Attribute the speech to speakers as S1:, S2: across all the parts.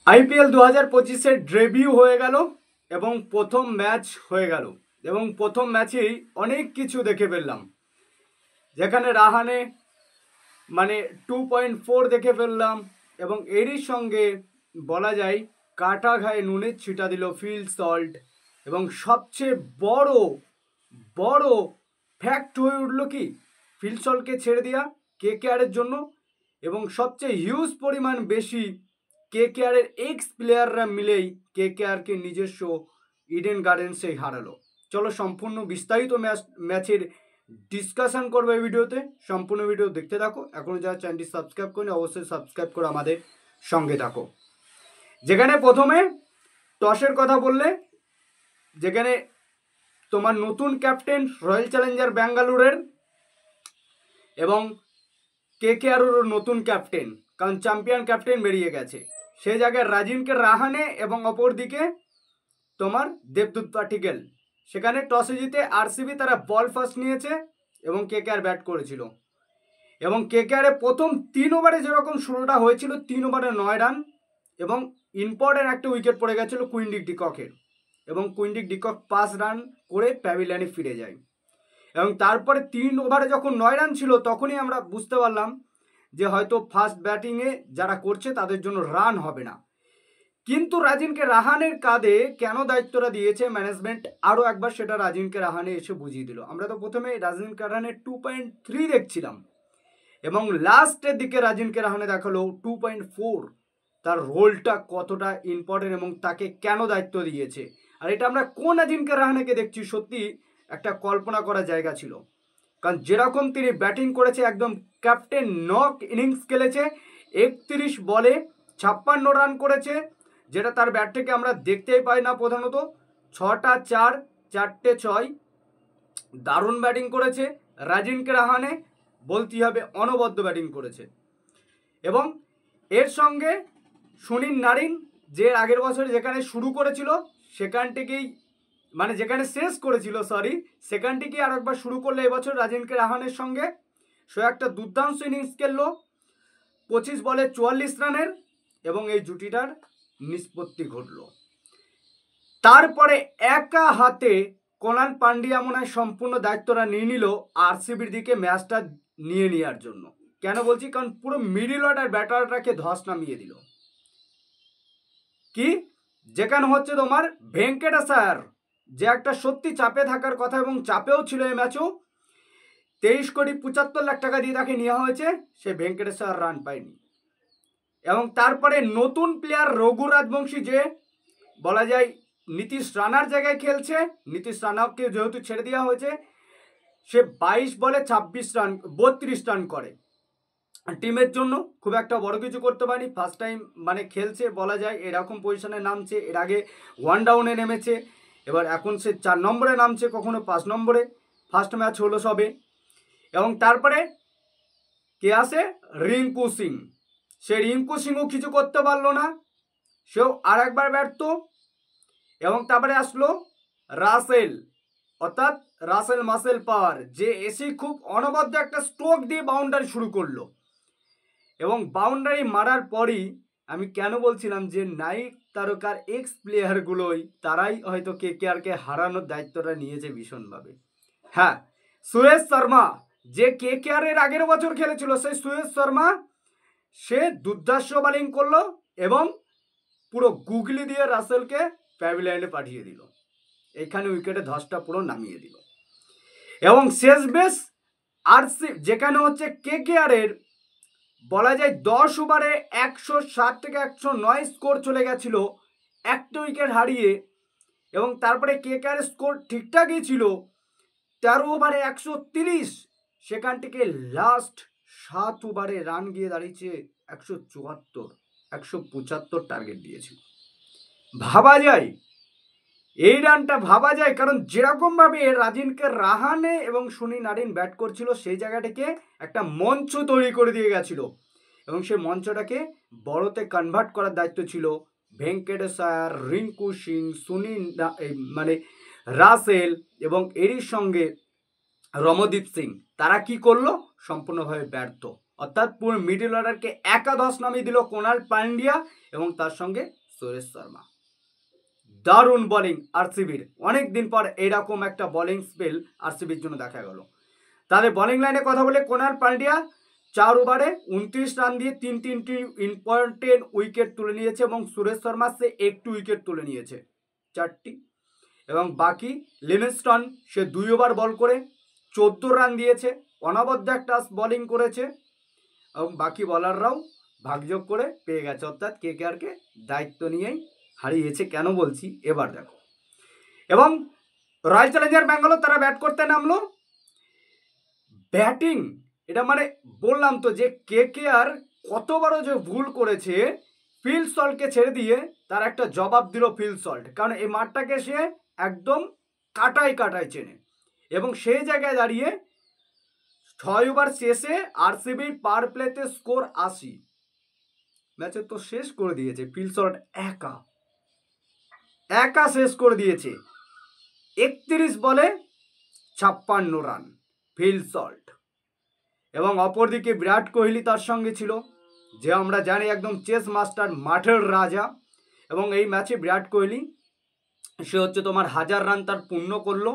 S1: IPL 2025-এর debut হয়ে গেল এবং প্রথম ম্যাচ হয়ে গেল এবং প্রথম ম্যাচেই অনেক কিছু দেখে ফেললাম, যেখানে রাহানে 2.4 দেখে ফেললাম এবং এরই সঙ্গে বলা যায় কাটা ঘায়ে নুনের ছিটা দিল ফিল সল্ট। এবং সবচেয়ে বড় বড় ফ্যাক্ট হয়ে উঠল কি ফিল সল্টকে ছেড়ে দেওয়া কেকেআরের জন্য, এবং সবচেয়ে হিউজ পরিমাণ বেশি কেকেআরের এক্স প্লেয়াররা মিলেই কেকেআরকে নিজস্ব ইডেন গার্ডেন্সে হারালো। চলো সম্পূর্ণ বিস্তারিত ম্যাচের ডিসকাশন করবো এই ভিডিওতে, সম্পূর্ণ ভিডিও দেখতে থাকো। এখনও যারা চ্যানেলটি সাবস্ক্রাইব করেনি অবশ্যই সাবস্ক্রাইব করে আমাদের সঙ্গে থাকো। যেখানে প্রথমে টসের কথা বললে, যেখানে তোমার নতুন ক্যাপ্টেন রয়্যাল চ্যালেঞ্জার ব্যাঙ্গালোরের এবং কেকেআরেরও নতুন ক্যাপ্টেন, কারণ চ্যাম্পিয়ন ক্যাপ্টেন বেরিয়ে গেছে, সেই জায়গায় রাজিনকে রাহানে এবং অপরদিকে তোমার দেবদূত পাটিকেল। সেখানে টসে জিতে আরসিবি তারা বল ফার্স্ট নিয়েছে এবং কেকেআর ব্যাট করেছিল এবং কেকেআরে প্রথম 3 ওভারে যেরকম শুরুটা হয়েছিল 3 ওভারে 9 রান এবং ইম্পর্টেন্ট একটা উইকেট পড়ে গেছিল কুইন্ডিক ডিককের এবং কুইন্ডিক ডিকক 5 রান করে প্যাভিলিয়নে ফিরে যায়। এবং তারপরে 3 ওভারে যখন 9 রান ছিল তখনই আমরা বুঝতে পারলাম যে হয়তো ফার্স্ট ব্যাটিংয়ে যারা করছে তাদের জন্য রান হবে না, কিন্তু রাজিনকে রাহানের কাঁধে কেন দায়িত্বটা দিয়েছে ম্যানেজমেন্ট আরও একবার সেটা রাজিনকে রাহানে এসে বুঝিয়ে দিল। আমরা তো প্রথমে রাজিনকে রাহানের 2.3 দেখছিলাম এবং লাস্টের দিকে রাজিনকে রাহানে দেখালো 2.4, তার রোলটা কতটা ইম্পর্টেন্ট এবং তাকে কেন দায়িত্ব দিয়েছে। আর এটা আমরা কোন রাজিনকে রাহানেকে দেখছি, সত্যি একটা কল্পনা করার জায়গা ছিল, কারণ যেরকম তিনি ব্যাটিং করেছে একদম ক্যাপ্টেন নক ইনিংস খেলেছে, 31 বলে 56 রান করেছে, যেটা তার ব্যাট থেকে আমরা দেখতেই পাই না প্রধানত। 6টা 4, 4টে 6, দারুণ ব্যাটিং করেছে রাজিনকে রাহানে, বলতেই হবে অনবদ্য ব্যাটিং করেছে। এবং এর সঙ্গে সুনীল নারিন যে আগের বছর যেখানে শুরু করেছিল সেখান থেকেই যেখানে শেষ করেছিল সেখান থেকেই আর একবার শুরু করলো এবছর রাজিনকে রাহানের সঙ্গে। সে একটা দুর্দান্ত ইনিংস খেললো 25 বলে 44 রানের এবং এই জুটিটার নিষ্পত্তি ঘটল। তারপরে একা হাতে কোনাল পান্ডিয়া মনে হয় সম্পূর্ণ দায়িত্বটা নিয়ে নিল আরসিবির দিকে ম্যাচটা নিয়ে নেওয়ার জন্য। কেন বলছি, কারণ পুরো মিডিল অর্ডার ব্যাটারটাকে ধস নামিয়ে দিল। কি যেখানে হচ্ছে তোমার ভেঙ্কটেশ্বর, যে একটা সত্যি চাপে থাকার কথা এবং চাপেও ছিল এই ম্যাচও, 23,75,00,000 টাকা দিয়ে তাকে নেওয়া হয়েছে, সে ভেঙ্কটেশ্বর রান পায়নি। এবং তারপরে নতুন প্লেয়ার রঘু রাজবংশী, যে বলা যায় নীতিশ রানার জায়গায় খেলছে, নীতিশ রানাকে যেহেতু ছেড়ে দেওয়া হয়েছে, সে 22 বলে 26 রান 32 রান করে। টিমের জন্য খুব একটা বড় কিছু করতে পারেনি, ফার্স্ট টাইম খেলছে বলা যায়, এরকম পজিশনে নামছে, এর আগে 1 ডাউনে নেমেছে, এবার এখন সে 4 নম্বরে নামছে, কখনো 5 নম্বরে, ফার্স্ট ম্যাচ হলো সবে। এবং তারপরে কে আসে, রিঙ্কু সিং, সে রিঙ্কু সিংও কিছু করতে পারলো না, সেও আর একবার ব্যর্থ। এবং তারপরে আসলো রাসেল, অর্থাৎ রাসেল মাসেল পাওয়ার, যে এসে খুব অনবদ্য একটা স্ট্রোক দিয়ে বাউন্ডারি শুরু করলো এবং বাউন্ডারি মারার পরই আমি কেন বলছিলাম যে নাইক তারকার এক্স প্লেয়ারগুলোই তারাই হয়তো কেকেআরকে হারানোর দায়িত্বটা নিয়েছে ভীষণভাবে। হ্যাঁ, সুয়েশ শর্মা, যে কেকেআরের আগের বছর খেলেছিল, সেই সুয়েশ শর্মা সে দুর্ধর্ষ বোলিং করলো এবং পুরো গুগলি দিয়ে রাসেলকে প্যাভিলিয়নে পাঠিয়ে দিল, এখানে উইকেটে ধসটা পুরো নামিয়ে দিল। এবং শেষ বেশ আরসি, যেখানে হচ্ছে কেকেআরের বলা যায় 10 ওভারে 107 থেকে 109 স্কোর চলে গেছিল একটা উইকেট হারিয়ে, এবং তারপরে কেকেআরের স্কোর ঠিকঠাকই ছিল 13 ওভারে 130, সেখান থেকে লাস্ট 7 ওভারে রান গিয়ে দাঁড়িয়েছে 174, 175 টার্গেট দিয়েছিল। ভাবা যায়, এই রানটা ভাবা যায়, কারণ যেরকমভাবে রাজিনকে রাহানে এবং সুনীল নারিন ব্যাট করছিল সেই জায়গাটাকে একটা মঞ্চ তৈরি করে দিয়ে গেছিল এবং সেই মঞ্চটাকে বড়তে কনভার্ট করার দায়িত্ব ছিল ভেঙ্কটেশ্বর, রিঙ্কু সিং, সুনীল রাসেল এবং এরই সঙ্গে রমদীপ সিং। তারা কি করলো, সম্পূর্ণভাবে ব্যর্থ, অর্থাৎ পুরো মিডল অর্ডারকে একাদশ নামিয়ে দিল কোনাল পান্ডিয়া এবং তার সঙ্গে সুরেশ শর্মা। দারুণ বোলিং আরসিবির, অনেক দিন পর এরকম একটা বোলিং স্পেল আরসিবির জন্য দেখা গেল। তাদের বোলিং লাইনে কথা বলে কুনাল পান্ডিয়া 4 ওভারে 29 রান দিয়ে তিনটি ইম্পর্টেন্ট উইকেট তুলে নিয়েছে এবং সুরেশ শর্মা সে একটু উইকেট তুলে নিয়েছে 4টি, এবং বাকি লিভিংস্টন সে 2 ওভার বল করে 14 রান দিয়েছে, অনবদ্য একটা বোলিং করেছে এবং বাকি বলাররাও ভাগযোগ করে পেয়ে গেছে, অর্থাৎ কেকেআরকে দায়িত্ব নিয়েই হারিয়েছে। কেন বলছি এবার দেখো। এবং রয়্যাল চ্যালেঞ্জার ব্যাঙ্গালোর তারা ব্যাট করতে নামলো, ব্যাটিং এটা মানে বললাম তো যে কেকেআর কত বড় যে ভুল করেছে, ফিল সল্টকে ছেড়ে দিয়ে তার একটা জবাব দিল ফিল সল্ট, কারণ এই মাঠটাকে সে একদম কাটায় চেনে এবং সেই জায়গায় দাঁড়িয়ে 6 ওভার শেষে আরসিবি পার প্লেতে স্কোর 80, ম্যাচে তো শেষ করে দিয়েছে ফিল সল্ট, একা শেষ করে দিয়েছে 31 বলে 56 রান ফিল সল্ট। এবং অপরদিকে বিরাট কোহলি তার সঙ্গে ছিল, যে আমরা জানি একদম চেস মাস্টার, মাঠের রাজা, এবং এই ম্যাচে বিরাট কোহলি সে হচ্ছে তোমার 1000 রান তার পূর্ণ করলো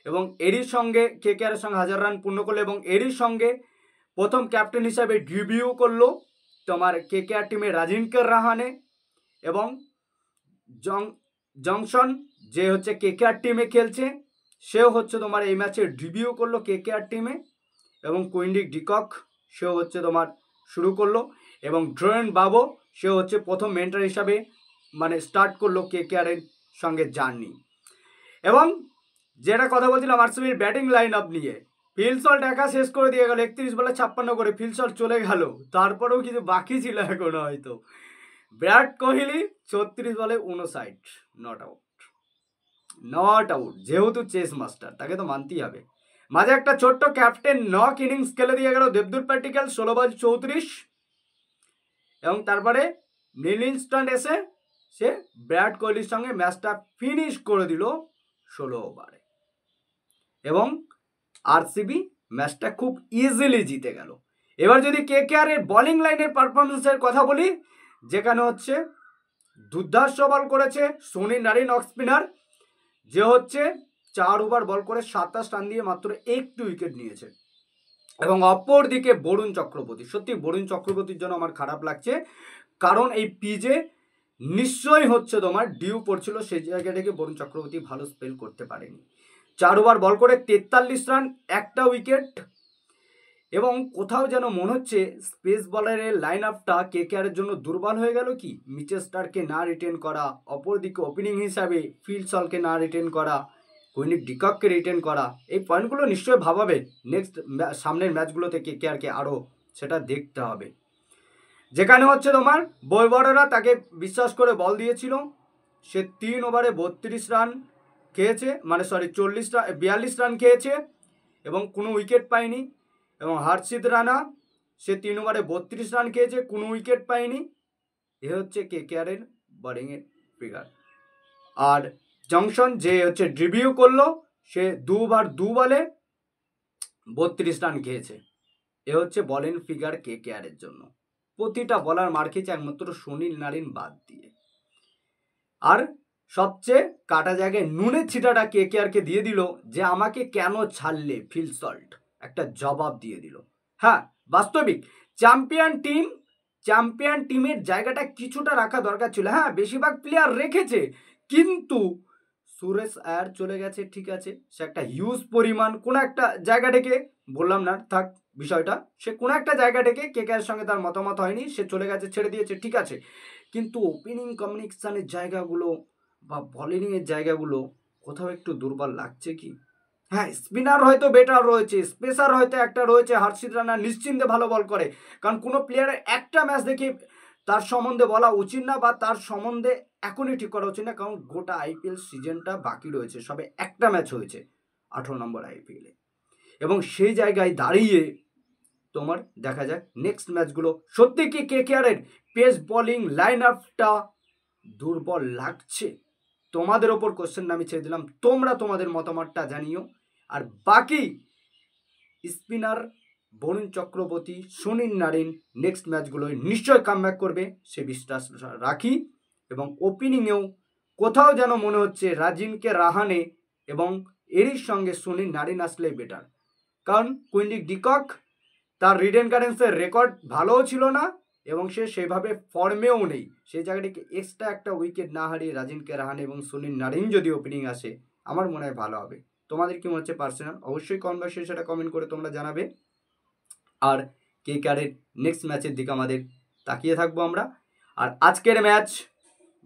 S1: এবং এরই সঙ্গে কেকেআরের সঙ্গে 1000 রান পূর্ণ করলো এবং এরই সঙ্গে প্রথম ক্যাপ্টেন হিসাবে ডেবিউ করলো তোমার কেকেআর টিমে রাজিনকে রাহানে, এবং জংশন যে হচ্ছে কেকেআর টিমে খেলছে সেও হচ্ছে তোমার এই ম্যাচে ডেবিউ করলো কেকেআর টিমে, এবং কুইন্ডি ডিকক সেও হচ্ছে তোমার শুরু করলো, এবং ড্রয়েন বাবো সেও হচ্ছে প্রথম মেন্টর হিসাবে মানে স্টার্ট করলো কেকেআরের সঙ্গে জার্নি। এবং যেটা কথা বলছিলাম আরসিবির ব্যাটিং লাইন আপ নিয়ে, ফিল সল্ট একা শেষ করে দিয়ে গেল 31 বলে 56 করে, ফিল সল্ট চলে গেল, তারপরেও কিছু বাকি ছিল এখনো হয়তো। বিরাট কোহলি 34 বলে 59, নট আউট, যেহেতু চেস মাস্টার তাকে তো মানতেই হবে। মাঝে একটা ছোট্ট ক্যাপ্টেন নক ইনিংস খেলে দিয়ে গেল দেবদূত পাটিক্যাল 16 বল 34, এবং তারপরে লিভিংস্টন এসে সে বিরাট কোহলির সঙ্গে ম্যাচটা ফিনিশ করে দিল 16 ওভারে, এবং আরসিবি ম্যাচটা খুব ইজিলি জিতে গেল। এবার যদি কেকেআর এর বোলিং লাইনের পারফরমেন্সের কথা বলি, যেখানে হচ্ছে দুর্ধর্ষ বল করেছে সুনীল নারিন অফ স্পিনার, যে হচ্ছে 4 ওভার বল করে 27 রান দিয়ে মাত্র একটু উইকেট নিয়েছে, এবং অপর দিকে বরুণ চক্রবর্তী, সত্যি বরুণ চক্রবর্তীর জন্য আমার খারাপ লাগছে, কারণ এই পিজে নিশ্চয়ই হচ্ছে তোমার ডিউ পড়ছিল, সেই জায়গা থেকে বরুণ চক্রবর্তী ভালো স্পেল করতে পারেনি। 4 ওভার বল করে 43 রান, একটা উইকেট, এবং কোথাও যেন মনে হচ্ছে স্পেস বলারের লাইন আপটা কেকেআরের জন্য দুর্বল হয়ে গেল কি, মিচেল স্টার্ককে না রিটেন করা, অপরদিকে ওপেনিং হিসাবে ফিল সল্টকে না রিটেন করা, কুইন্ডি ডিকককে রিটেন করা, এই পয়েন্টগুলো নিশ্চয়ই ভাবাবে নেক্সট সামনের ম্যাচগুলোতে কেকেআরকে আরও সেটা দেখতে হবে। যেখানে হচ্ছে তোমার বয়বড়রা তাকে বিশ্বাস করে বল দিয়েছিল, সে 3 ওভারে 32 রান খেয়েছে, মানে 42 রান খেয়েছে এবং কোনো উইকেট পায়নি, এবং হর্ষিত রানা সে 3 ওভারে 32 রান খেয়েছে, কোনো উইকেট পায়নি। এ হচ্ছে কেকেআরের বোলিংয়ের ফিগার। আর জংশন যে হচ্ছে ডেবিউ করলো, সে 2 ওভার 2 বলে 32 রান খেয়েছে। এ হচ্ছে বোলিং ফিগার কেকেআরের জন্য। প্রতিটা বলার মার খেয়েছে একমাত্র সুনীল নারিন বাদ দিয়ে। আর সবচেয়ে কাটা জায়গায় নুনের ছিটাটা কেকেআরকে দিয়ে দিল, যে আমাকে কেন ছাড়লে ফিল সল্ট, একটা জবাব দিয়ে দিল। হ্যাঁ, বাস্তবিক চ্যাম্পিয়ন টিমের জায়গাটা কিছুটা রাখা দরকার ছিল। হ্যাঁ, বেশিরভাগ প্লেয়ার রেখেছে, কিন্তু সুরেশ আয়ার চলে গেছে, ঠিক আছে, সে একটা হিউজ পরিমাণ কোনো একটা জায়গা থেকে, বললাম না থাক বিষয়টা, সে কোনো একটা জায়গা থেকে কেকেআর সঙ্গে তার মতামত হয়নি, সে চলে গেছে, ছেড়ে দিয়েছে, ঠিক আছে, কিন্তু ওপেনিং কমিউনিকেশনের জায়গাগুলো বা বোলিংয়ের জায়গাগুলো কোথাও একটু দুর্বল লাগছে কি। হ্যাঁ, স্পিনার হয়তো বেটার রয়েছে, স্পেসার হয়তো একটা রয়েছে, হর্ষিত রানা নিশ্চিন্তে ভালো বল করে, কারণ কোনো প্লেয়ারের একটা ম্যাচ দেখে তার সম্বন্ধে বলা উচিত না, বা তার সম্বন্ধে এখনই ঠিক করা উচিত না, কারণ গোটা আইপিএল সিজনটা বাকি রয়েছে, সবে একটা ম্যাচ হয়েছে 18 নম্বর আইপিএলে, এবং সেই জায়গায় দাঁড়িয়ে তোমার দেখা যাক নেক্সট ম্যাচগুলো। সত্যি কি কেকেআরের পেস বোলিং লাইন আপটা দুর্বল লাগছে? তোমাদের ওপর কোশ্চেন আমি ছেড়ে দিলাম, তোমরা তোমাদের মতামতটা জানিও। আর বাকি spinner Varun Chakravarthy, Sunil Narine next ম্যাচগুলোয় নিশ্চয় কামব্যাক করবে সে বিশ্বাস রাখি। এবং ওপেনিংয়েও কোথাও যেন মনে হচ্ছে রাজিনকে রাহানে এবং এরই সঙ্গে সুনীল নারিন আসলেই বেটার, কারণ কুইন্ডি ডিকক তার রিডেন গার্ডেন্সের রেকর্ড ভালোও ছিল না এবং সে সেভাবে ফর্মেও নেই। সেই জায়গাটিকে এক্সট্রা একটা উইকেট না হারিয়ে রাজিনকে রাহানে এবং সুনীল নারিন যদি ওপেনিং আসে আমার মনে হয় ভালো হবে। তোমাদের কি মনে হচ্ছে পার্সোনাল অবশ্যই কনভার্সেশন সেটা কমেন্ট করে তোমরা জানাবে। আর কেকেআরের নেক্সট ম্যাচের দিকে আমাদের তাকিয়ে থাকবো আমরা। আর আজকের ম্যাচ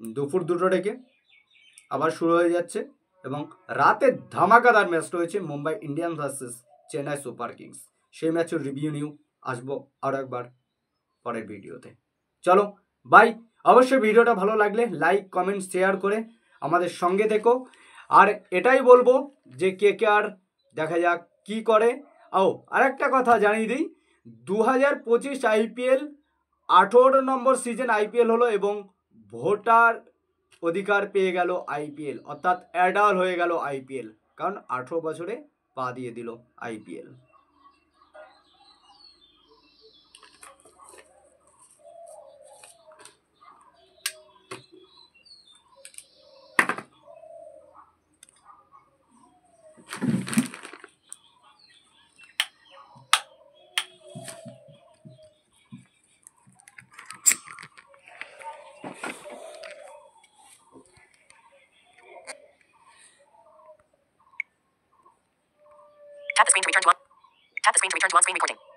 S1: দুপুর 2টো থেকে আবার শুরু হয়ে যাচ্ছে এবং রাতে ধামাকাদার ম্যাচ রয়েছে Mumbai Indians versus Chennai super kings. সেই ম্যাচের রিভিউ নিউ আসবো আরও একবার পরের ভিডিওতে। চলো বাই। অবশ্যই ভিডিওটা ভালো লাগলে লাইক কমেন্ট শেয়ার করে আমাদের সঙ্গে থেকো। আর এটাই বলবো যে কেকেআর দেখা যাক কি করে। আরেকটা কথা জানিয়ে দিই, 2025 আইপিএল 18 নম্বর সিজন আইপিএল হলো এবং ভোটার অধিকার পেয়ে গেল আইপিএল, অর্থাৎ অ্যাডাল হয়ে গেল আইপিএল, কারণ 18 বছরে পা দিয়ে দিল IPL. Tap the screen to return to on screen recording.